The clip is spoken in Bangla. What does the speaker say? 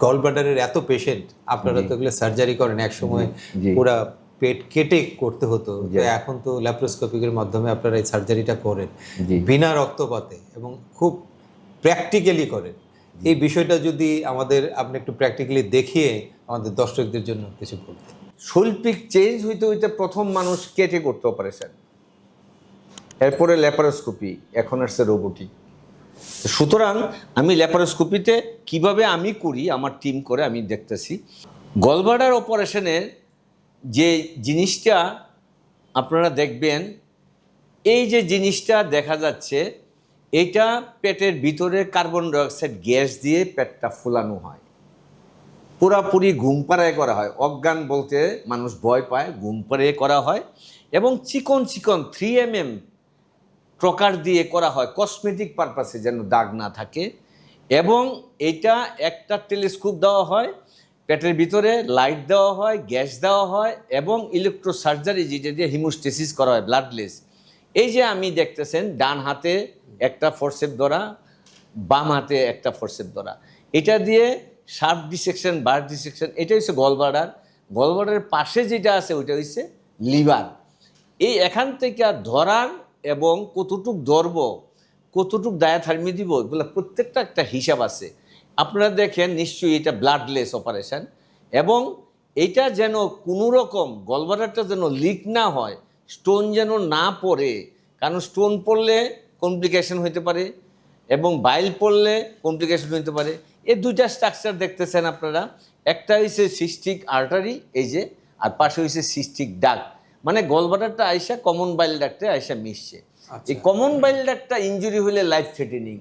গলব্লাডারের এত পেশেন্ট, আপনারা তো এগুলো সার্জারি করেন, এক সময় পুরা পেট কেটে করতে হতো, এখন তো ল্যাপ্রোস্কোপিকের মাধ্যমে আপনারা এই সার্জারিটা করেন বিনা রক্তপাতে এবং খুব প্র্যাকটিক্যালি করেন। এই বিষয়টা যদি আপনি একটু প্র্যাকটিক্যালি দেখিয়ে আমাদের দর্শকদের জন্য কিছু বলতেন। শৈল্পিক চেঞ্জ হইতে হইতে প্রথম মানুষ কেটে করতে অপারেশন, এরপরে ল্যাপারোস্কোপি, এখন আসছে রোবোটিক। সুতরাং আমি ল্যাপারোস্কোপিতে কিভাবে আমি করি, আমার টিম করে আমি দেখতেছি। গলব্লাডার অপারেশনের যে জিনিসটা আপনারা দেখবেন, এই যে জিনিসটা দেখা যাচ্ছে, এটা পেটের ভিতরে কার্বন ডাইঅক্সাইড গ্যাস দিয়ে পেটটা ফুলানো হয়, পুরাপুরি ঘুম পাড়ায় করা হয়। অজ্ঞান বলতে মানুষ ভয় পায়, ঘুম পাড়িয়ে করা হয় এবং চিকন চিকন 3 mm ট্রকার দিয়ে করা হয় কসমেটিক পারপাসে, যেন দাগ না থাকে। এবং এটা একটা টেলিস্কোপ দেওয়া হয়, পেটের ভিতরে লাইট দেওয়া হয়, গ্যাস দেওয়া হয় এবং ইলেকট্রো সার্জারি, যেটা দিয়ে হিমোস্টেসিস করা হয়, ব্লাডলেস। এই যে আমি দেখতেছেন, ডান হাতে একটা ফোরসেপ ধরা, বাম হাতে একটা ফোরসেপ ধরা, এটা দিয়ে শার্প ডিসেকশন, বার ডিসেকশন। এটা হচ্ছে গলব্লাডার। গলব্লাডারের পাশে যেটা আছে ওইটা হচ্ছে লিভার। এই এখান থেকে ধরার এবং কতটুক ধরব, কতটুক ডায়াথার্মি দিব, এগুলো প্রত্যেকটা একটা হিসাব আছে। আপনারা দেখেন নিশ্চয়ই এটা ব্লাডলেস অপারেশন, এবং এইটা যেন কোনো রকম গলব্লাডারটা যেন লিক না হয়, স্টোন যেন না পড়ে, কারণ স্টোন পড়লে কমপ্লিকেশন হতে পারে এবং বাইল পড়লে কমপ্লিকেশন হতে পারে। এই দুইটা স্ট্রাকচার দেখতেছেন আপনারা, একটা হচ্ছে সিস্টিক আর্টারি, এই যে, আর পাশে হচ্ছে সিস্টিক ডাক্ট। মানে গলব্লাডারটা আইসা কমন বাইল ডাক্টে আইসা মিশছে। এই কমন বাইল ডাক্টটা ইনজুরি হলে লাইফ থ্রেটেনিং।